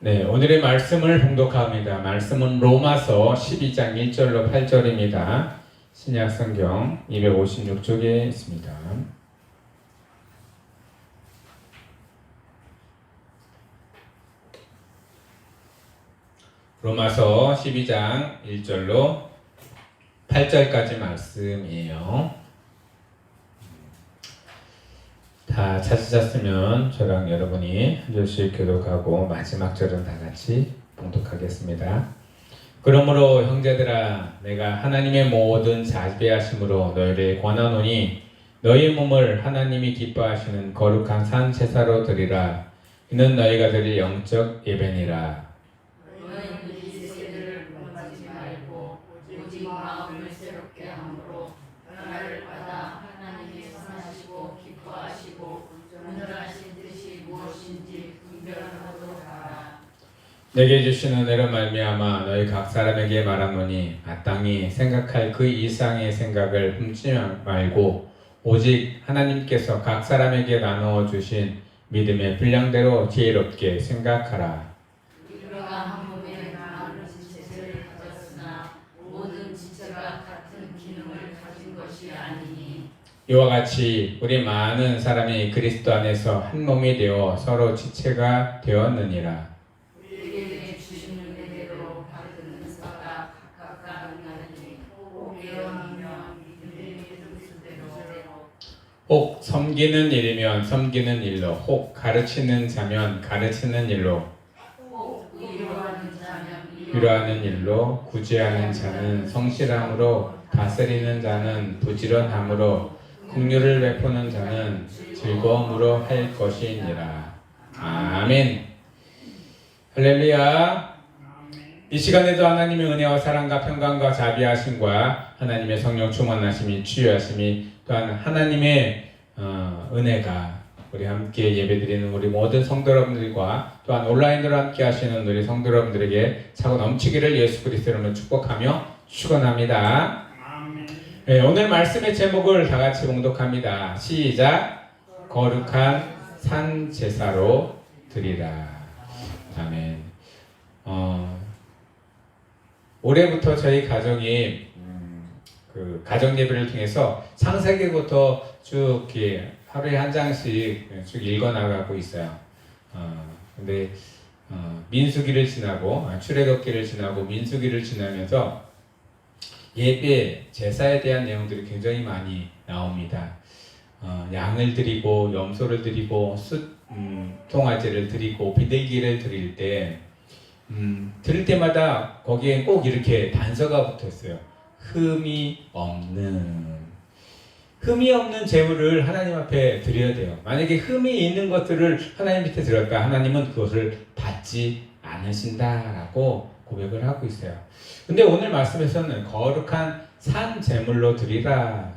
네, 오늘의 말씀을 봉독합니다. 말씀은 로마서 12장 1절로 8절입니다. 신약성경 256쪽에 있습니다. 로마서 12장 1절로 8절까지 말씀이에요. 다 찾으셨으면 저랑 여러분이 한 절씩 교독하고 마지막 절은 다 같이 봉독하겠습니다. 그러므로 형제들아, 내가 하나님의 모든 자비하심으로 너희를 권하노니 너희 몸을 하나님이 기뻐하시는 거룩한 산 제사로 드리라. 이는 너희가 드릴 영적 예배니라. 내게 주신 은혜로 말미암아 너희 각 사람에게 말하노니 마땅히 생각할 그 이상의 생각을 품지 말고 오직 하나님께서 각 사람에게 나누어 주신 믿음의 분량대로 지혜롭게 생각하라. 우리가 한 몸에 많은 지체를 가졌으나 모든 지체가 같은 기능을 가진 것이 아니니 이와 같이 우리 많은 사람이 그리스도 안에서 한 몸이 되어 서로 지체가 되었느니라. 혹 섬기는 일이면 섬기는 일로, 혹 가르치는 자면 가르치는 일로, 혹 위로하는 일로, 구제하는 자는 성실함으로, 다스리는 자는 부지런함으로, 긍휼을 베푸는 자는 즐거움으로 할 것이니라. 아멘. 할렐루야. 이 시간에도 하나님의 은혜와 사랑과 평강과 자비하심과 하나님의 성령 충만하심이 치유하심이 또한 하나님의 은혜가 우리 함께 예배드리는 우리 모든 성도 여러분들과 또한 온라인으로 함께 하시는 우리 성도 여러분들에게 차고 넘치기를 예수 그리스도 이름으로 축복하며 축원합니다. 네, 오늘 말씀의 제목을 다 같이 봉독합니다. 시작. 거룩한 산 제사로 드리라. 아멘. 올해부터 저희 가정이 그 가정 예배를 통해서 창세기부터 쭉 이렇게 하루에 한 장씩 쭉 읽어 나가고 있어요. 근데 민수기를 지나고 출애굽기를 지나고 민수기를 지나면서 예배 제사에 대한 내용들이 굉장히 많이 나옵니다. 양을 드리고 염소를 드리고 통화제를 드리고 비둘기를 드릴 때 들을 때마다 거기에 꼭 이렇게 단서가 붙어 있어요. 흠이 없는 제물을 하나님 앞에 드려야 돼요. 만약에 흠이 있는 것들을 하나님 밑에 드렸다, 하나님은 그것을 받지 않으신다라고 고백을 하고 있어요. 근데 오늘 말씀에서는 거룩한 산 제물로 드리라.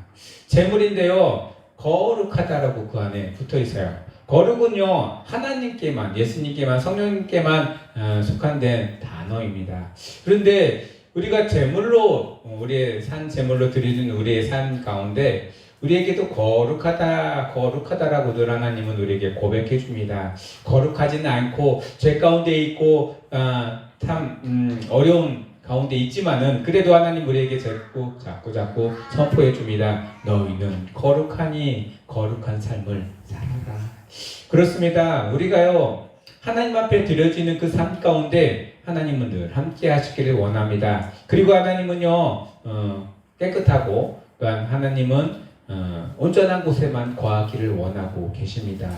제물인데요, 거룩하다라고 그 안에 붙어 있어요. 거룩은요, 하나님께만, 예수님께만, 성령님께만 속한된 단어입니다. 그런데 우리가 제물로, 우리의 산 제물로 드리는 우리의 삶 가운데 우리에게도 거룩하다라고 늘 하나님은 우리에게 고백해 줍니다. 거룩하지는 않고 죄 가운데 있고 참 어려운 가운데 있지만은 그래도 하나님 우리에게 자꾸 선포해 줍니다. 너희는 거룩하니 거룩한 삶을 살아라. 그렇습니다. 우리가요, 하나님 앞에 드려지는 그 삶 가운데 하나님은 늘 함께 하시기를 원합니다. 그리고 하나님은요, 깨끗하고 또한 하나님은 온전한 곳에만 거하기를 원하고 계십니다.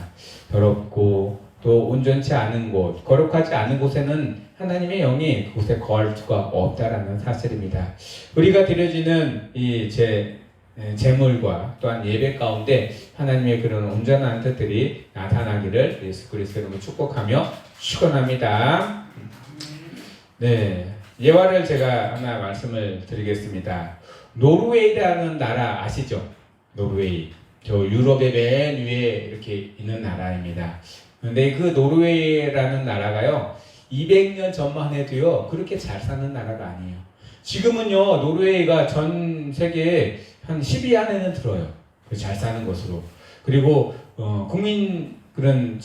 더럽고 또 온전치 않은 곳, 거룩하지 않은 곳에는 하나님의 영이 그곳에 거할 수가 없다라는 사실입니다. 우리가 드려지는 이 제물과 또한 예배 가운데 하나님의 그런 온전한 뜻들이 나타나기를 예수 그리스도 이름으로 축복하며 축원합니다. 네, 예화를 제가 하나 말씀을 드리겠습니다. 노르웨이라는 나라 아시죠? 노르웨이. 저 유럽의 맨 위에 이렇게 있는 나라입니다. 근데 그 노르웨이라는 나라가요, 200년 전만 해도요, 그렇게 잘 사는 나라가 아니에요. 지금은요, 노르웨이가 전 세계에 한 10위 안에는 들어요. 잘 사는 것으로. 그리고 국민 그런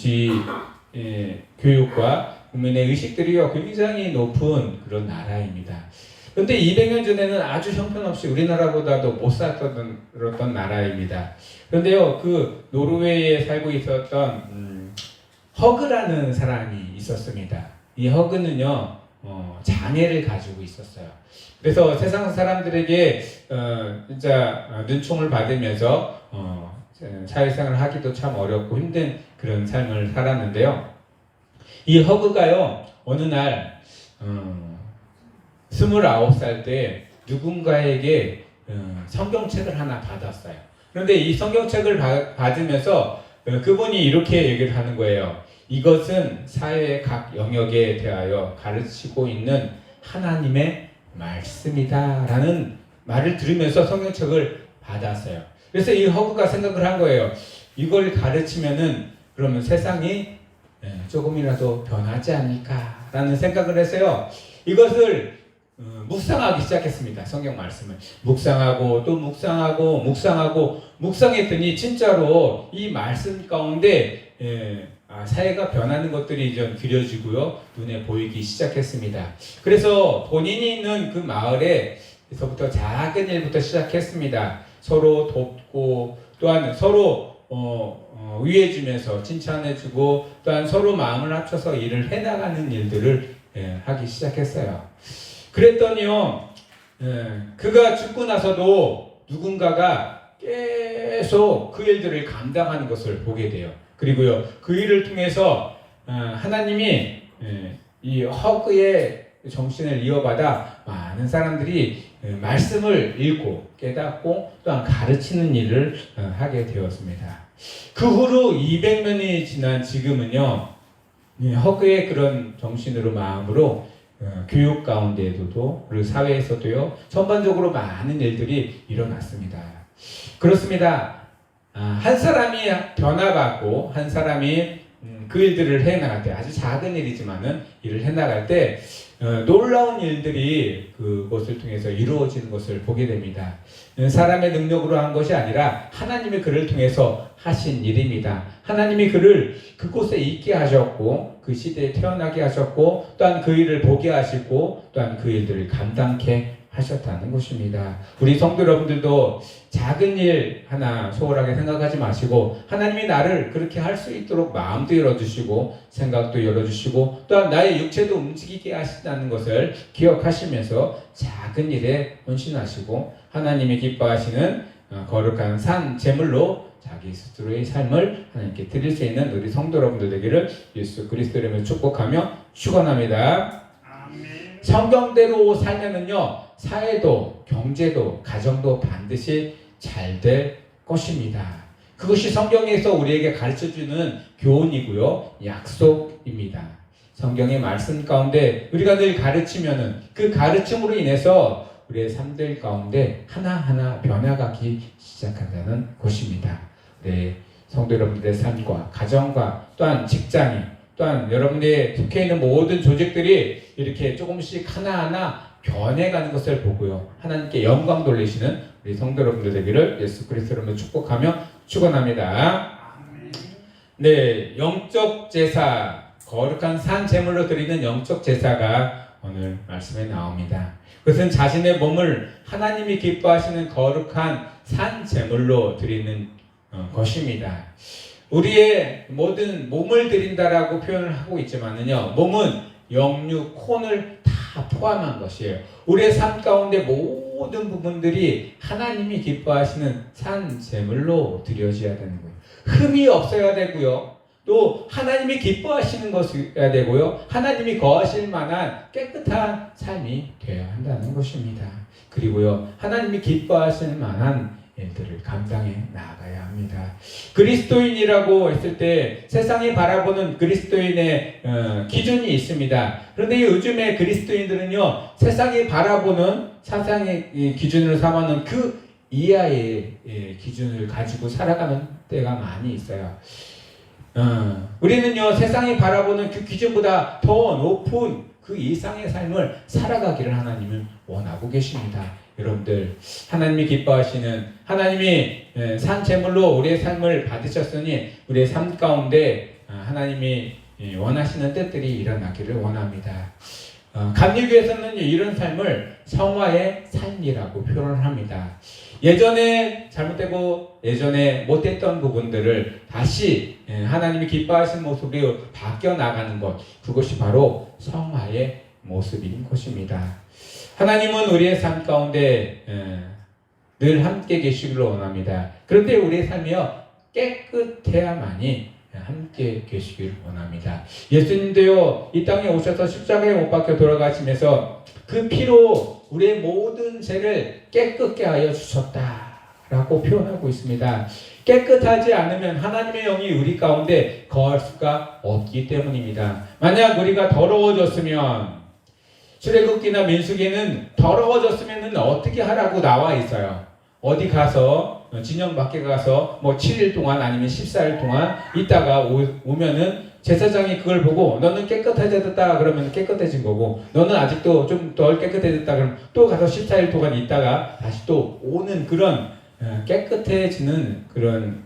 교육과 국민의 의식들이요 굉장히 높은 그런 나라입니다. 그런데 200년 전에는 아주 형편없이 우리나라보다도 못 살았던 나라입니다. 그런데요 그 노르웨이에 살고 있었던 허그라는 사람이 있었습니다. 이 허그는요 장애를 가지고 있었어요. 그래서 세상 사람들에게 진짜 눈총을 받으면서 사회생활을 하기도 참 어렵고 힘든 그런 삶을 살았는데요. 이 허그가요 어느 날 29살 때 누군가에게 성경책을 하나 받았어요. 그런데 이 성경책을 받으면서 그분이 이렇게 얘기를 하는 거예요. 이것은 사회의 각 영역에 대하여 가르치고 있는 하나님의 말씀이다 라는 말을 들으면서 성경책을 받았어요. 그래서 이 허그가 생각을 한 거예요. 이걸 가르치면은 그러면 세상이 조금이라도 변하지 않을까 라는 생각을 해서요 이것을 묵상하기 시작했습니다. 성경 말씀을 묵상하고 또 묵상하고 묵상했더니 진짜로 이 말씀 가운데 사회가 변하는 것들이 좀 그려지고요 눈에 보이기 시작했습니다. 그래서 본인이 있는 그 마을에서부터 작은 일부터 시작했습니다. 서로 돕고 또한 서로 위해주면서 칭찬해주고 또한 서로 마음을 합쳐서 일을 해나가는 일들을 하기 시작했어요. 그랬더니요 그가 죽고 나서도 누군가가 계속 그 일들을 감당하는 것을 보게 돼요. 그리고요 그 일을 통해서 하나님이 이 허그의 정신을 이어받아 많은 사람들이 말씀을 읽고 깨닫고 또한 가르치는 일을 하게 되었습니다. 그 후로 200년이 지난 지금은요 허그의 그런 정신으로 마음으로 교육 가운데에도 그리고 사회에서도요 전반적으로 많은 일들이 일어났습니다. 그렇습니다. 한 사람이 변화받고 한 사람이 그 일들을 해나갈 때 아주 작은 일이지만은 일을 해나갈 때 놀라운 일들이 그것을 통해서 이루어지는 것을 보게 됩니다. 사람의 능력으로 한 것이 아니라 하나님이 그를 통해서 하신 일입니다. 하나님이 그를 그곳에 있게 하셨고 그 시대에 태어나게 하셨고 또한 그 일을 보게 하시고 또한 그 일들을 감당케 하셨다는 것입니다. 우리 성도 여러분들도 작은 일 하나 소홀하게 생각하지 마시고 하나님이 나를 그렇게 할 수 있도록 마음도 열어주시고 생각도 열어주시고 또한 나의 육체도 움직이게 하신다는 것을 기억하시면서 작은 일에 헌신하시고 하나님이 기뻐하시는 거룩한 산 제물로 자기 스스로의 삶을 하나님께 드릴 수 있는 우리 성도 여러분들 되기를 예수 그리스도 이름으로 축복하며 축원합니다. 성경대로 살면은요 사회도 경제도 가정도 반드시 잘 될 것입니다. 그것이 성경에서 우리에게 가르쳐주는 교훈이고요 약속입니다. 성경의 말씀 가운데 우리가 늘 가르치면은 그 가르침으로 인해서 우리의 삶들 가운데 하나하나 변화가기 시작한다는 것입니다. 네, 성도 여러분들의 삶과 가정과 또한 직장이 또한 여러분들의 속해 있는 모든 조직들이 이렇게 조금씩 하나하나 변해가는 것을 보고요 하나님께 영광 돌리시는 우리 성도 여러분들 되기를 예수 그리스도로 축복하며 축원합니다. 네, 영적 제사 거룩한 산 제물로 드리는 영적 제사가 오늘 말씀에 나옵니다. 그것은 자신의 몸을 하나님이 기뻐하시는 거룩한 산 제물로 드리는 것입니다. 우리의 모든 몸을 드린다라고 표현을 하고 있지만은요 몸은 영육, 혼을 다 포함한 것이에요. 우리의 삶 가운데 모든 부분들이 하나님이 기뻐하시는 산 제물로 드려져야 되는 거예요. 흠이 없어야 되고요. 또 하나님이 기뻐하시는 것이어야 되고요. 하나님이 거하실 만한 깨끗한 삶이 되어야 한다는 것입니다. 그리고요. 하나님이 기뻐하실 만한 일들을 감당해 나가야 합니다. 그리스도인이라고 했을 때 세상이 바라보는 그리스도인의 기준이 있습니다. 그런데 요즘에 그리스도인들은요 세상이 바라보는 사상의 기준으로 삼아는 그 이하의 기준을 가지고 살아가는 때가 많이 있어요. 우리는요 세상이 바라보는 그 기준보다 더 높은 그 이상의 삶을 살아가기를 하나님은 원하고 계십니다. 여러분들 하나님이 기뻐하시는 하나님이 산 제물로 우리의 삶을 받으셨으니 우리의 삶 가운데 하나님이 원하시는 뜻들이 일어나기를 원합니다. 감리교에서는 이런 삶을 성화의 삶이라고 표현을 합니다. 예전에 잘못되고 예전에 못했던 부분들을 다시 하나님이 기뻐하시는 모습으로 바뀌어 나가는 것, 그것이 바로 성화의 모습인 것입니다. 하나님은 우리의 삶 가운데 늘 함께 계시기를 원합니다. 그런데 우리의 삶이요 깨끗해야만이 함께 계시길 원합니다. 예수님도요 이 땅에 오셔서 십자가에 못 박혀 돌아가시면서 그 피로 우리의 모든 죄를 깨끗게 하여 주셨다라고 표현하고 있습니다. 깨끗하지 않으면 하나님의 영이 우리 가운데 거할 수가 없기 때문입니다. 만약 우리가 더러워졌으면, 출애굽기나 민수기에는 더러워졌으면 어떻게 하라고 나와 있어요. 어디 가서 진영 밖에 가서 뭐 7일 동안 아니면 14일 동안 있다가 오면은 제사장이 그걸 보고 너는 깨끗해졌다 그러면 깨끗해진 거고, 너는 아직도 좀 덜 깨끗해졌다 그러면 또 가서 14일 동안 있다가 다시 또 오는 그런 깨끗해지는 그런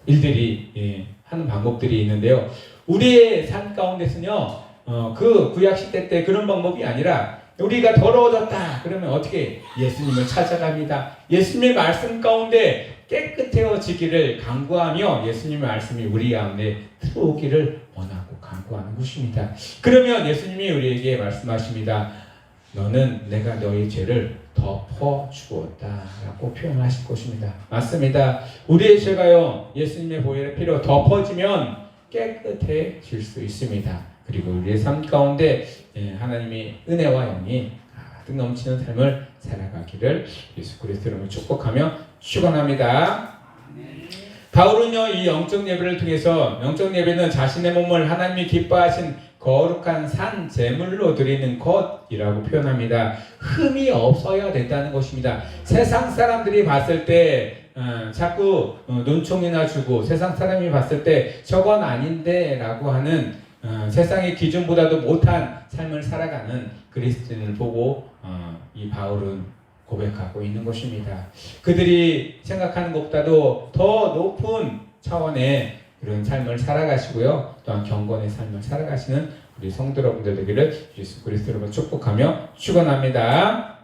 일들이 하는 방법들이 있는데요. 우리의 삶 가운데서는요 그 구약 시대 때 그런 방법이 아니라 우리가 더러워졌다 그러면 어떻게 예수님을 찾아갑니다. 예수님의 말씀 가운데 깨끗해지기를 간구하며 예수님의 말씀이 우리 가운데 들어오기를 원하고 간구하는 것입니다. 그러면 예수님이 우리에게 말씀하십니다. 너는 내가 너희 죄를 덮어주었다 라고 표현하실 것입니다. 맞습니다. 우리의 죄가요 예수님의 보혈의 피로 덮어지면 깨끗해질 수 있습니다. 그리고 우리의 삶 가운데 하나님의 은혜와 영이 가득 넘치는 삶을 살아가기를 예수 그리스도로 축복하며 축원합니다. 바울은요 이 영적 예배를 통해서, 영적 예배는 자신의 몸을 하나님이 기뻐하신 거룩한 산 제물로 드리는 것이라고 표현합니다. 흠이 없어야 된다는 것입니다. 세상 사람들이 봤을 때 자꾸 눈총이나 주고, 세상 사람이 봤을 때 저건 아닌데 라고 하는 세상의 기준보다도 못한 삶을 살아가는 그리스도인을 보고 이 바울은 고백하고 있는 것입니다. 그들이 생각하는 것보다도 더 높은 차원의 그런 삶을 살아가시고요, 또한 경건의 삶을 살아가시는 우리 성도 여러분들 되기를 예수 그리스도로 축복하며 축원합니다.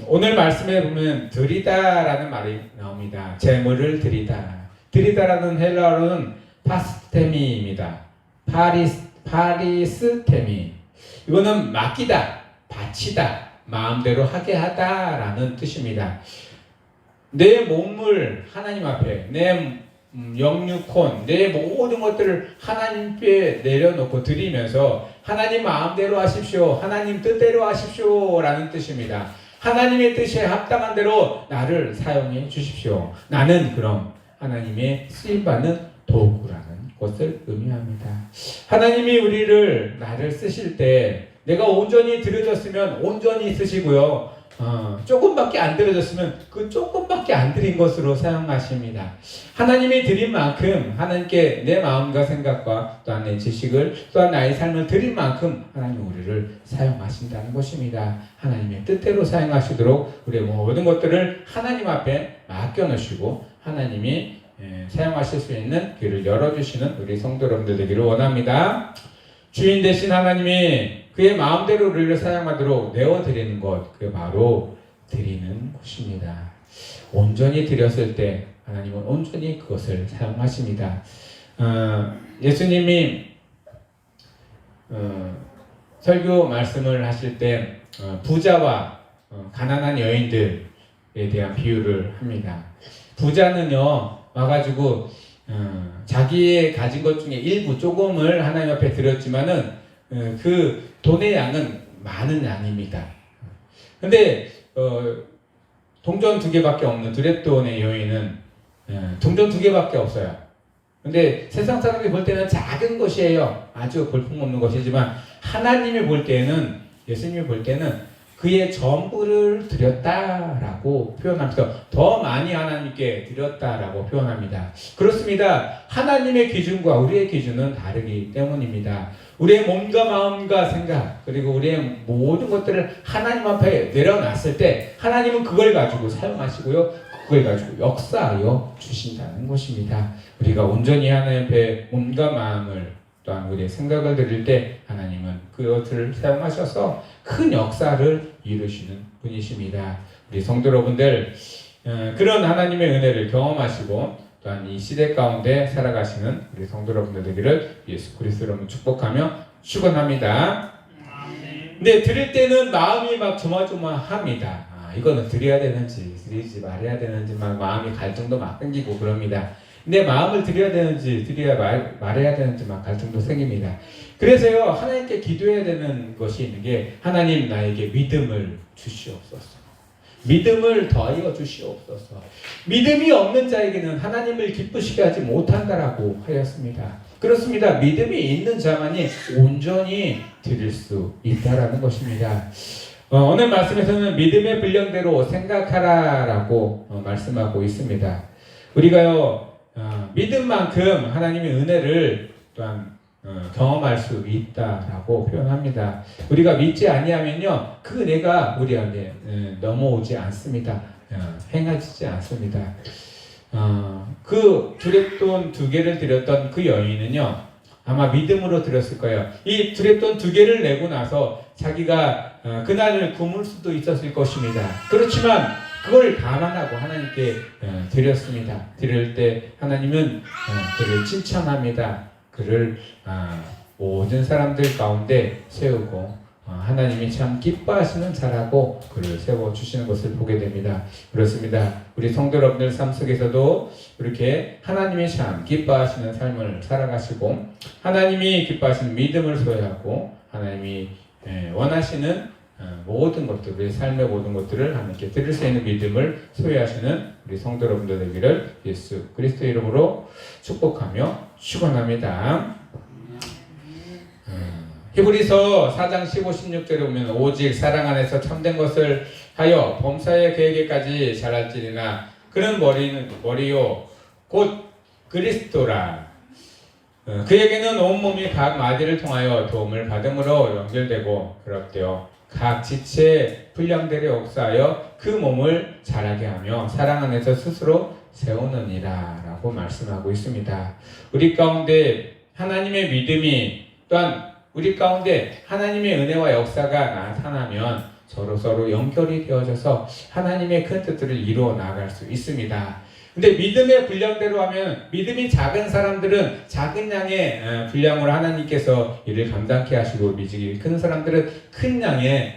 오늘 말씀에 보면 드리다라는 말이 나옵니다. 제물을 드리다. 드리다라는 헬라어는 파스테미입니다. 파리스테미. 이거는 맡기다, 바치다, 마음대로 하게 하다라는 뜻입니다. 내 몸을 하나님 앞에, 내 영육혼, 내 모든 것들을 하나님께 내려놓고 드리면서 하나님 마음대로 하십시오, 하나님 뜻대로 하십시오 라는 뜻입니다. 하나님의 뜻에 합당한 대로 나를 사용해 주십시오. 나는 그럼 하나님의 쓰임받는 도구라는 것을 의미합니다. 하나님이 우리를, 나를 쓰실 때 내가 온전히 드려졌으면 온전히 쓰시고요, 조금밖에 안 드려졌으면 그 조금밖에 안 드린 것으로 사용하십니다. 하나님이 드린 만큼 하나님께 내 마음과 생각과 또한 내 지식을, 또한 나의 삶을 드린 만큼 하나님 우리를 사용하신다는 것입니다. 하나님의 뜻대로 사용하시도록 우리의 모든 것들을 하나님 앞에 맡겨놓으시고 하나님이 사용하실 수 있는 길을 열어주시는 우리 성도 여러분들 되기를 원합니다. 주인 되신 하나님이 그의 마음대로 우리를 사용하도록 내어드리는 것, 그게 바로 드리는 것입니다. 온전히 드렸을 때 하나님은 온전히 그것을 사용하십니다. 예수님이 설교 말씀을 하실 때 부자와 가난한 여인들에 대한 비유를 합니다. 부자는요 와가지고 자기의 가진 것 중에 일부 조금을 하나님 앞에 드렸지만은 그 돈의 양은 많은 양입니다. 근데 동전 2개밖에 없는 두렛돈의 여인은 동전 2개밖에 없어요. 근데 세상 사람이 볼 때는 작은 것이에요. 아주 볼품없는 것이지만 하나님이 볼 때는, 예수님이 볼 때는 그의 전부를 드렸다라고 표현하면서 더 많이 하나님께 드렸다라고 표현합니다. 그렇습니다. 하나님의 기준과 우리의 기준은 다르기 때문입니다. 우리의 몸과 마음과 생각, 그리고 우리의 모든 것들을 하나님 앞에 내려놨을 때 하나님은 그걸 가지고 사용하시고요, 그걸 가지고 역사하여 주신다는 것입니다. 우리가 온전히 하나님 앞에 몸과 마음을 또한 우리의 생각을 드릴 때 하나님은 그것을 사용하셔서 큰 역사를 이루시는 분이십니다. 우리 성도 여러분들 그런 하나님의 은혜를 경험하시고 또한 이 시대 가운데 살아가시는 우리 성도 여러분들 되기를 예수 그리스도로 축복하며 축원합니다. 근데 드릴 때는 마음이 막 조마조마합니다. 이거는 드려야 되는지 드리지 말아야 되는지 막 마음이 갈등도 막 생기고 그럽니다. 내 마음을 드려야 되는지 말해야 되는지 막 갈등도 생깁니다. 그래서요 하나님께 기도해야 되는 것이 있는 게 하나님 나에게 믿음을 주시옵소서. 믿음을 더하여 주시옵소서. 믿음이 없는 자에게는 하나님을 기쁘시게 하지 못한다라고 하였습니다. 그렇습니다. 믿음이 있는 자만이 온전히 드릴 수 있다라는 것입니다. 오늘 말씀에서는 믿음의 분량대로 생각하라라고 말씀하고 있습니다. 우리가요 믿음만큼 하나님의 은혜를 또한 경험할 수 있다라고 표현합니다. 우리가 믿지 아니하면요 그 은혜가 우리 안에 넘어오지 않습니다. 행하지 않습니다. 그 두렛돈 2개를 드렸던 그 여인은요 아마 믿음으로 드렸을 거예요. 이 두렛돈 2개를 내고 나서 자기가 그날을 굶을 수도 있었을 것입니다. 그렇지만 그걸 감안하고 하나님께 드렸습니다. 드릴 때 하나님은 그를 칭찬합니다. 그를 모든 사람들 가운데 세우고 하나님이 참 기뻐하시는 자라고 그를 세워주시는 것을 보게 됩니다. 그렇습니다. 우리 성도 여러분들 삶 속에서도 이렇게 하나님이 참 기뻐하시는 삶을 살아가시고 하나님이 기뻐하시는 믿음을 소유하고 하나님이 원하시는 모든 것들, 우리 삶의 모든 것들을 하나님께 드릴 수 있는 믿음을 소유하시는 우리 성도 여러분들 되기를 예수 그리스도 이름으로 축복하며 축원합니다. 히브리서 4장 15, 16절에 보면 오직 사랑 안에서 참된 것을 하여 범사의 계획에까지 자랄지니라. 그는 머리요 곧 그리스도라. 그에게는 온몸이 각 마디를 통하여 도움을 받음으로 연결되고 그렇대요. 각 지체의 분량대로 역사하여 그 몸을 자라게 하며 사랑 안에서 스스로 세우느니라 라고 말씀하고 있습니다. 우리 가운데 하나님의 믿음이 또한 우리 가운데 하나님의 은혜와 역사가 나타나면 서로 연결이 되어져서 하나님의 큰 뜻들을 이루어 나갈 수 있습니다. 근데 믿음의 분량대로 하면 믿음이 작은 사람들은 작은 양의 분량으로 하나님께서 일을 감당케 하시고 믿음이 큰 사람들은 큰 양의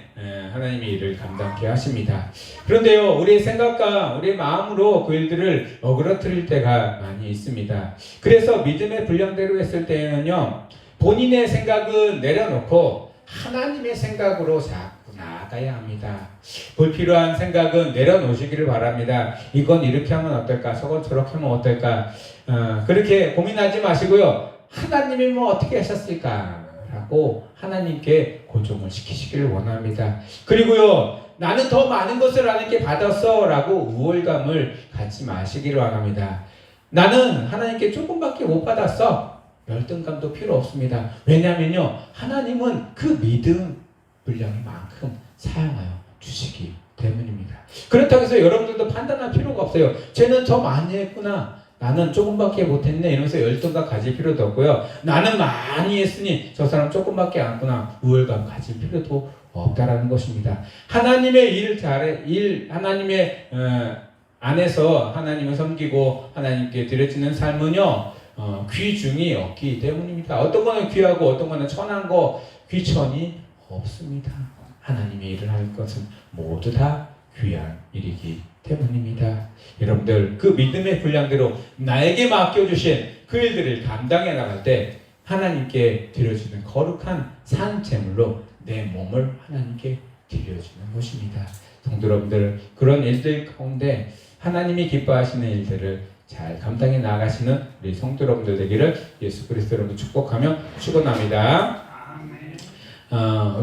하나님이 일을 감당케 하십니다. 그런데요 우리의 생각과 우리의 마음으로 그 일들을 어그러뜨릴 때가 많이 있습니다. 그래서 믿음의 분량대로 했을 때에는요 본인의 생각은 내려놓고 하나님의 생각으로 자꾸 나아가야 합니다. 불필요한 생각은 내려놓으시기를 바랍니다. 이건 이렇게 하면 어떨까? 저건 저렇게 하면 어떨까? 그렇게 고민하지 마시고요. 하나님이 뭐 어떻게 하셨을까? 라고 하나님께 고정을 시키시기를 원합니다. 그리고요. 나는 더 많은 것을 하나님께 받았어 라고 우월감을 갖지 마시기를 원합니다. 나는 하나님께 조금밖에 못 받았어. 열등감도 필요 없습니다. 왜냐하면요 하나님은 그 믿음 분량만큼 사용하여 주시기 때문입니다. 그렇다고 해서 여러분들도 판단할 필요가 없어요. 쟤는 더 많이 했구나, 나는 조금밖에 못했네 이러면서 열등감 가질 필요도 없고요. 나는 많이 했으니 저 사람 조금밖에 안 했구나 우월감 가질 필요도 없다라는 것입니다. 하나님의 하나님의 안에서 하나님을 섬기고 하나님께 드려지는 삶은요 귀중이 없기 때문입니다. 어떤 거는 귀하고 어떤 거는 천한 거 귀천이 없습니다. 하나님의 일을 할 것은 모두 다 귀한 일이기 때문입니다. 여러분들 그 믿음의 분량대로 나에게 맡겨주신 그 일들을 감당해 나갈 때 하나님께 드려지는 거룩한 산제물로 내 몸을 하나님께 드려주는 것입니다. 성도 여러분들 그런 일들 가운데 하나님이 기뻐하시는 일들을 잘 감당해 나가시는 우리 성도 여러분들 되기를 예수 그리스도 이름으로 축복하며 축원합니다.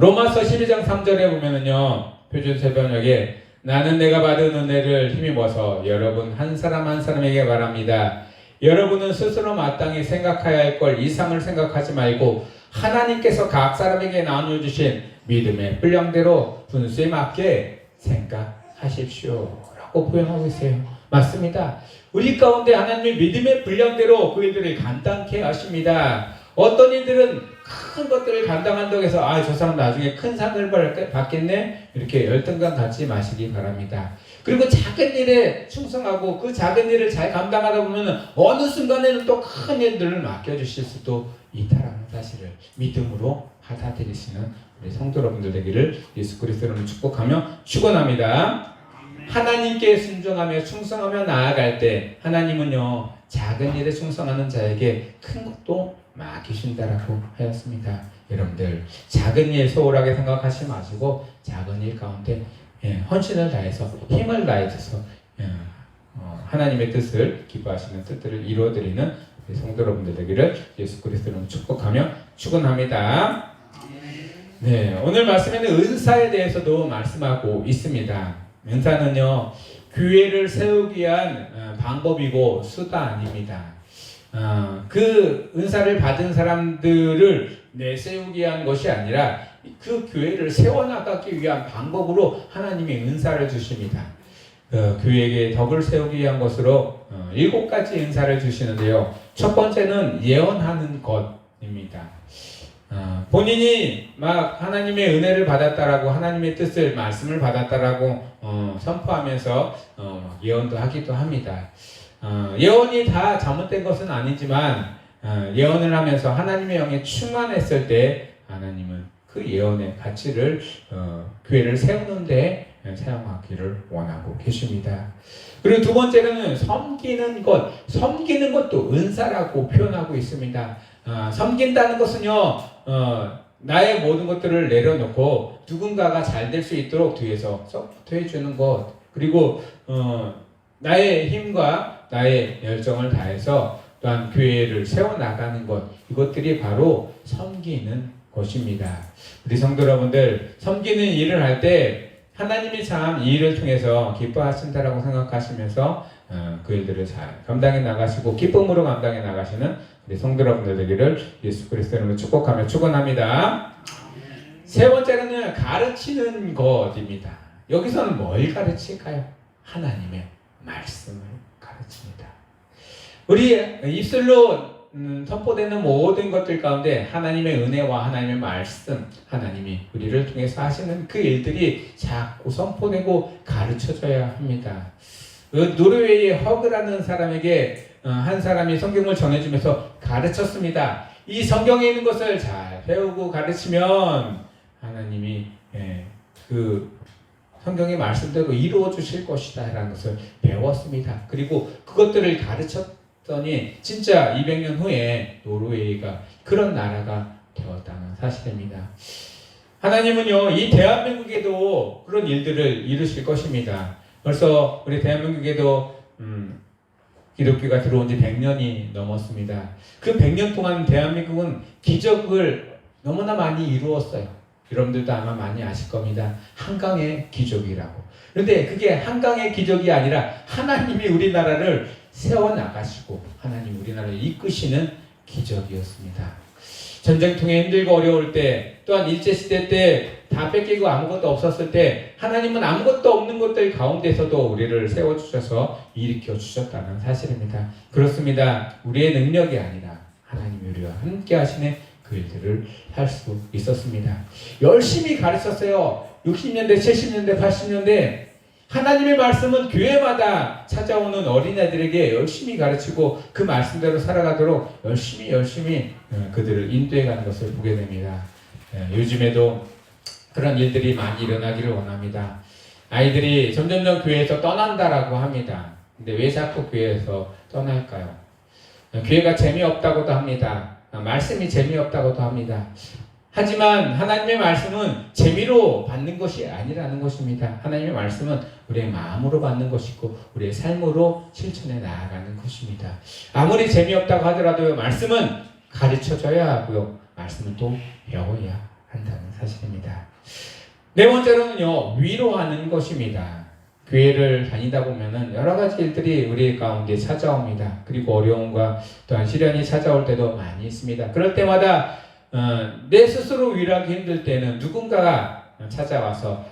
로마서 12장 3절에 보면은요 표준 새번역에 나는 내가 받은 은혜를 힘입어서 여러분 한 사람 한 사람에게 말합니다. 여러분은 스스로 마땅히 생각해야 할 걸 이상을 생각하지 말고 하나님께서 각 사람에게 나눠주신 믿음의 분량대로 분수에 맞게 생각하십시오 라고 표현하고 있어요. 맞습니다. 우리 가운데 하나님의 믿음의 분량대로 그 일들을 감당케 하십니다. 어떤 일들은 큰 것들을 감당한다고 해서 저 사람 나중에 큰 상을 받겠네 이렇게 열등감 갖지 마시기 바랍니다. 그리고 작은 일에 충성하고 그 작은 일을 잘 감당하다 보면 어느 순간에는 또 큰 일들을 맡겨주실 수도 있다라는 사실을 믿음으로 받아들이시는 우리 성도 여러분들 되기를 예수 그리스도로 축복하며 축원합니다. 하나님께 순종하며 충성하며 나아갈 때 하나님은요 작은 일에 충성하는 자에게 큰 것도 맡기신다라고 하였습니다. 여러분들 작은 일 소홀하게 생각하지 마시고 작은 일 가운데 헌신을 다해서 힘을 다해서 하나님의 뜻을 기뻐하시는 뜻들을 이루어드리는 성도 여러분들 되기를 예수 그리스도로 축복하며 축원합니다. 네, 오늘 말씀에는 은사에 대해서도 말씀하고 있습니다. 은사는요 교회를 세우기 위한 방법이고 수가 아닙니다. 그 은사를 받은 사람들을 내세우기 위한 것이 아니라 그 교회를 세워나가기 위한 방법으로 하나님이 은사를 주십니다. 교회에게 덕을 세우기 위한 것으로 7가지 은사를 주시는데요. 첫 번째는 예언하는 것입니다. 본인이 막 하나님의 은혜를 받았다라고 하나님의 뜻을 말씀을 받았다라고 선포하면서 예언도 하기도 합니다. 예언이 다 잘못된 것은 아니지만 예언을 하면서 하나님의 영에 충만했을 때 하나님은 그 예언의 가치를 교회를 세우는 데 사용하기를 원하고 계십니다. 그리고 두 번째는 섬기는 것, 섬기는 것도 은사라고 표현하고 있습니다. 섬긴다는 것은요 나의 모든 것들을 내려놓고 누군가가 잘 될 수 있도록 뒤에서 서포트해 주는 것, 그리고 나의 힘과 나의 열정을 다해서 또한 교회를 세워나가는 것, 이것들이 바로 섬기는 것입니다. 우리 성도 여러분들 섬기는 일을 할 때 하나님이 참 이 일을 통해서 기뻐하신다라고 생각하시면서 그 일들을 잘 감당해 나가시고 기쁨으로 감당해 나가시는 우리 성도 여러분들 되기를 예수 그리스도 이름으로 축복하며 축원합니다. 세 번째는 가르치는 것입니다. 여기서는 뭘 가르칠까요? 하나님의 말씀을 가르칩니다. 우리 입술로 선포되는 모든 것들 가운데 하나님의 은혜와 하나님의 말씀, 하나님이 우리를 통해서 하시는 그 일들이 자꾸 선포되고 가르쳐져야 합니다. 노르웨이의 허그라는 사람에게 한 사람이 성경을 전해주면서 가르쳤습니다. 이 성경에 있는 것을 잘 배우고 가르치면 하나님이 그 성경의 말씀대로 이루어 주실 것이다 라는 것을 배웠습니다. 그리고 그것들을 가르쳤더니 진짜 200년 후에 노르웨이가 그런 나라가 되었다는 사실입니다. 하나님은요 이 대한민국에도 그런 일들을 이루실 것입니다. 벌써 우리 대한민국에도 기독교가 들어온 지 100년이 넘었습니다. 그 100년 동안 대한민국은 기적을 너무나 많이 이루었어요. 여러분들도 아마 많이 아실 겁니다. 한강의 기적이라고. 그런데 그게 한강의 기적이 아니라 하나님이 우리나라를 세워나가시고 하나님이 우리나라를 이끄시는 기적이었습니다. 전쟁통에 힘들고 어려울 때, 또한 일제시대 때 다 뺏기고 아무것도 없었을 때 하나님은 아무것도 없는 것들 가운데서도 우리를 세워주셔서 일으켜 주셨다는 사실입니다. 그렇습니다. 우리의 능력이 아니라 하나님이 우리와 함께 하시는 그 일들을 할 수 있었습니다. 열심히 가르쳤어요. 60년대, 70년대, 80년대 하나님의 말씀은 교회마다 찾아오는 어린애들에게 열심히 가르치고 그 말씀대로 살아가도록 열심히 그들을 인도해가는 것을 보게 됩니다. 요즘에도 그런 일들이 많이 일어나기를 원합니다. 아이들이 점점점 교회에서 떠난다라고 합니다. 근데 왜 자꾸 교회에서 떠날까요? 교회가 재미없다고도 합니다. 말씀이 재미없다고도 합니다. 하지만 하나님의 말씀은 재미로 받는 것이 아니라는 것입니다. 하나님의 말씀은 우리의 마음으로 받는 것이고 우리의 삶으로 실천해 나아가는 것입니다. 아무리 재미없다고 하더라도 말씀은 가르쳐줘야 하고요. 말씀은 또 배워야 한다는 사실입니다. 네 번째로는요, 위로하는 것입니다. 교회를 다니다 보면은 여러 가지 일들이 우리 가운데 찾아옵니다. 그리고 어려움과 또한 시련이 찾아올 때도 많이 있습니다. 그럴 때마다 내 스스로 위로하기 힘들 때는 누군가가 찾아와서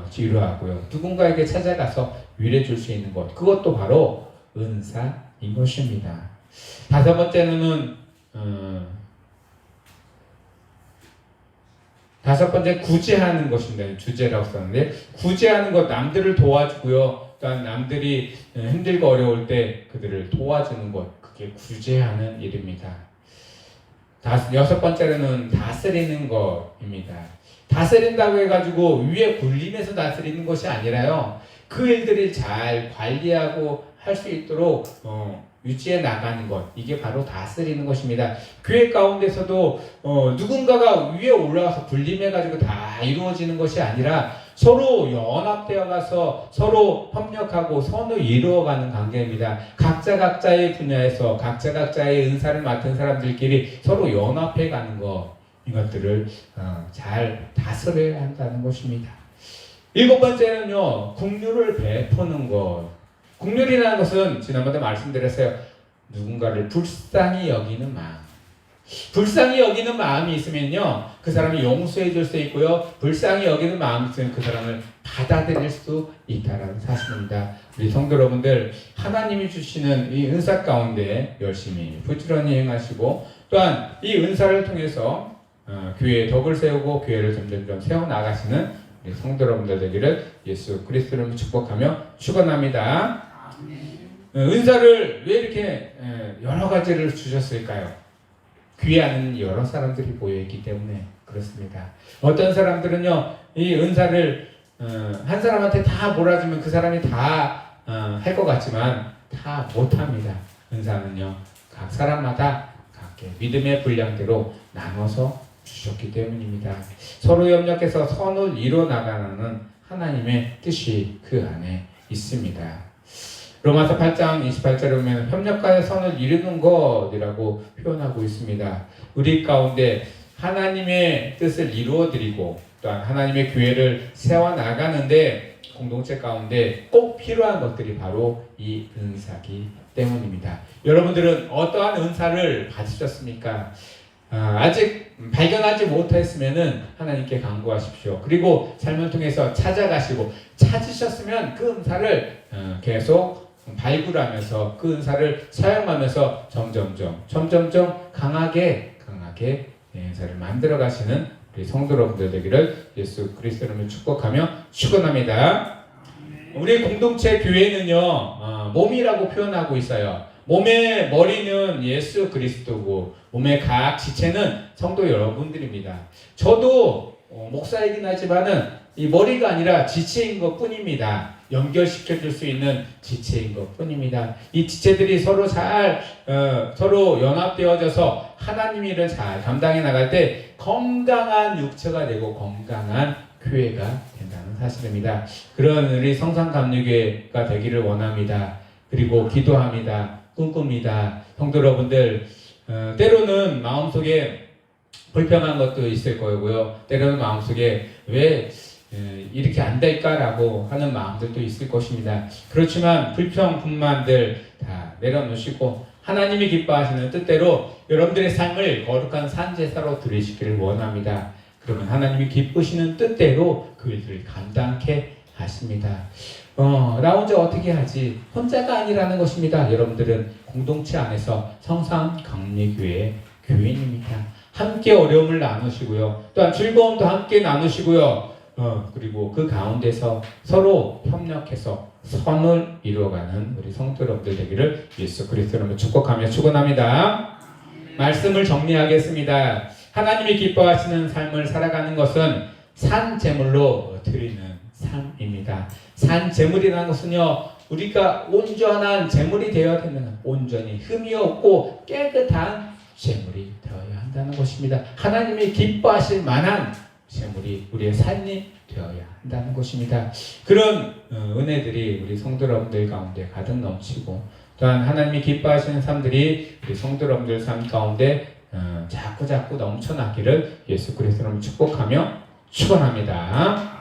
지루하고요. 누군가에게 찾아가서 위로해 줄 수 있는 것, 그것도 바로 은사인 것입니다. 다섯 번째는 다섯 번째 구제하는 것입니다. 주제라고 썼는데 구제하는 것, 남들을 도와주고요. 또한 남들이 힘들고 어려울 때 그들을 도와주는 것, 그게 구제하는 일입니다. 여섯 번째로는 다스리는 것입니다. 다스린다고 해가지고 위에 군림해서 다스리는 것이 아니라요. 그 일들을 잘 관리하고 할 수 있도록 유지해 나가는 것, 이게 바로 다스리는 것입니다. 교회 가운데서도 누군가가 위에 올라가서 군림해가지고 다 이루어지는 것이 아니라 서로 연합되어 가서 서로 협력하고 선을 이루어가는 관계입니다. 각자 각자의 분야에서 각자 각자의 은사를 맡은 사람들끼리 서로 연합해 가는 것, 이것들을 잘 다스려야 한다는 것입니다. 일곱 번째는요, 긍휼을 베푸는 것. 긍휼이라는 것은 지난번에 말씀드렸어요. 누군가를 불쌍히 여기는 마음. 불쌍히 여기는 마음이 있으면요, 그 사람이 용서해 줄 수 있고요, 불쌍히 여기는 마음이 있으면 그 사람을 받아들일 수 있다는 사실입니다. 우리 성도 여러분들, 하나님이 주시는 이 은사 가운데 열심히 부지런히 행하시고, 또한 이 은사를 통해서 교회의 덕을 세우고 교회를 점점점 세워나가시는 우리 성도 여러분들 되기를 예수 그리스도를 축복하며 축원합니다. 은사를 왜 이렇게 여러 가지를 주셨을까요? 귀하는 여러 사람들이 모여있기 때문에 그렇습니다. 어떤 사람들은요, 이 은사를 한 사람한테 다 몰아주면 그 사람이 다 할 것 같지만 다 못합니다. 은사는요, 각 사람마다 각기 믿음의 분량대로 나눠서 주셨기 때문입니다. 서로 협력해서 선을 이뤄 나가는 하나님의 뜻이 그 안에 있습니다. 로마서 8장 28절에 보면 협력하여 선을 이루는 것이라고 표현하고 있습니다. 우리 가운데 하나님의 뜻을 이루어드리고 또한 하나님의 교회를 세워나가는데 공동체 가운데 꼭 필요한 것들이 바로 이 은사기 때문입니다. 여러분들은 어떠한 은사를 받으셨습니까? 아직 발견하지 못했으면 하나님께 간구하십시오. 그리고 삶을 통해서 찾아가시고 찾으셨으면 그 은사를 계속 발굴하면서 그 은사를 사용하면서 점점점 강하게 은사를 만들어 가시는 우리 성도 여러분들 되기를 예수 그리스도로 축복하며 축원합니다. 우리 공동체 교회는요, 몸이라고 표현하고 있어요. 몸의 머리는 예수 그리스도고 몸의 각 지체는 성도 여러분들입니다. 저도 목사이긴 하지만은 이 머리가 아니라 지체인 것 뿐입니다. 연결시켜 줄 수 있는 지체인 것 뿐입니다. 이 지체들이 서로 서로 연합되어져서 하나님 일을 잘 감당해 나갈 때 건강한 육체가 되고 건강한 교회가 된다는 사실입니다. 그런 우리 성산감리교회가 되기를 원합니다. 그리고 기도합니다. 꿈꿉니다. 성도 여러분들, 때로는 마음속에 불평한 것도 있을 거고요. 때로는 마음속에 왜 이렇게 안 될까라고 하는 마음들도 있을 것입니다. 그렇지만 불평분만들 다 내려놓으시고 하나님이 기뻐하시는 뜻대로 여러분들의 삶을 거룩한 산제사로 드리시기를 원합니다. 그러면 하나님이 기쁘시는 뜻대로 그 일들을 감당케 하십니다. 나 혼자 어떻게 하지? 혼자가 아니라는 것입니다. 여러분들은 공동체 안에서 성산강리교회 교인입니다. 함께 어려움을 나누시고요. 또한 즐거움도 함께 나누시고요. 그리고 그 가운데서 서로 협력해서 선을 이루어가는 우리 성도 여러분들 되기를 예수 그리스도로 축복하며 축원합니다. 말씀을 정리하겠습니다. 하나님이 기뻐하시는 삶을 살아가는 것은 산 제물로 드리는 삶입니다. 산 제물이라는 것은요, 우리가 온전한 제물이 되어야 되는, 온전히 흠이 없고 깨끗한 제물이 되어야 한다는 것입니다. 하나님이 기뻐하실 만한 제물이 우리의 삶이 되어야 한다는 것입니다. 그런 은혜들이 우리 성도 여러분들 가운데 가득 넘치고, 또한 하나님이 기뻐하시는 삶들이 우리 성도 여러분들 삶 가운데 자꾸 넘쳐나기를 예수 그리스도로 축복하며 축원합니다.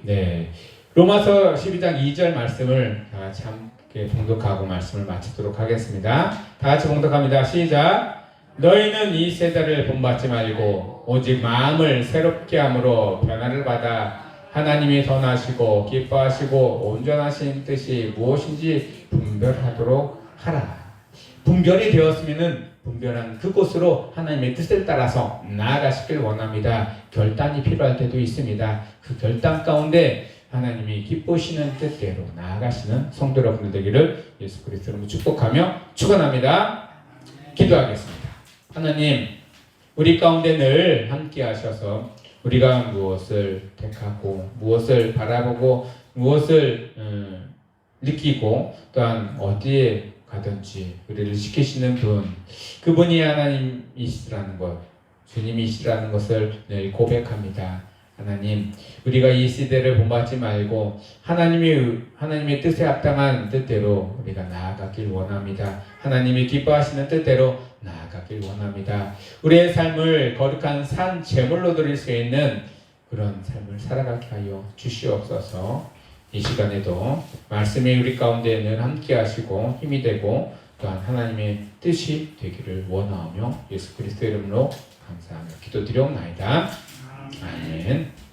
네, 로마서 12장 2절 말씀을 다 같이 함께 봉독하고 말씀을 마치도록 하겠습니다. 다 같이 봉독합니다. 시작. 너희는 이 세대를 본받지 말고 오직 마음을 새롭게 함으로 변화를 받아 하나님이 선하시고 기뻐하시고 온전하신 뜻이 무엇인지 분별하도록 하라. 분별이 되었으면은 분별한 그곳으로 하나님의 뜻을 따라서 나아가시길 원합니다. 결단이 필요할 때도 있습니다. 그 결단 가운데 하나님이 기쁘시는 뜻대로 나아가시는 성도 여러분들 되기를 예수 그리스도로 축복하며 축원합니다. 기도하겠습니다. 하나님, 우리 가운데 늘 함께 하셔서 우리가 무엇을 택하고 무엇을 바라보고 무엇을 느끼고 또한 어디에 가든지 우리를 지키시는 분, 그분이 하나님이시라는 것, 주님이시라는 것을 늘 고백합니다. 하나님, 우리가 이 시대를 본받지 말고 하나님의 뜻에 합당한 뜻대로 우리가 나아가길 원합니다. 하나님이 기뻐하시는 뜻대로 나아가길 원합니다. 우리의 삶을 거룩한 산 제물로 드릴 수 있는 그런 삶을 살아가게 하여 주시옵소서. 이 시간에도 말씀이 우리 가운데는 함께 하시고 힘이 되고 또한 하나님의 뜻이 되기를 원하오며 예수 그리스도의 이름으로 감사하며 기도드리옵나이다. 아멘.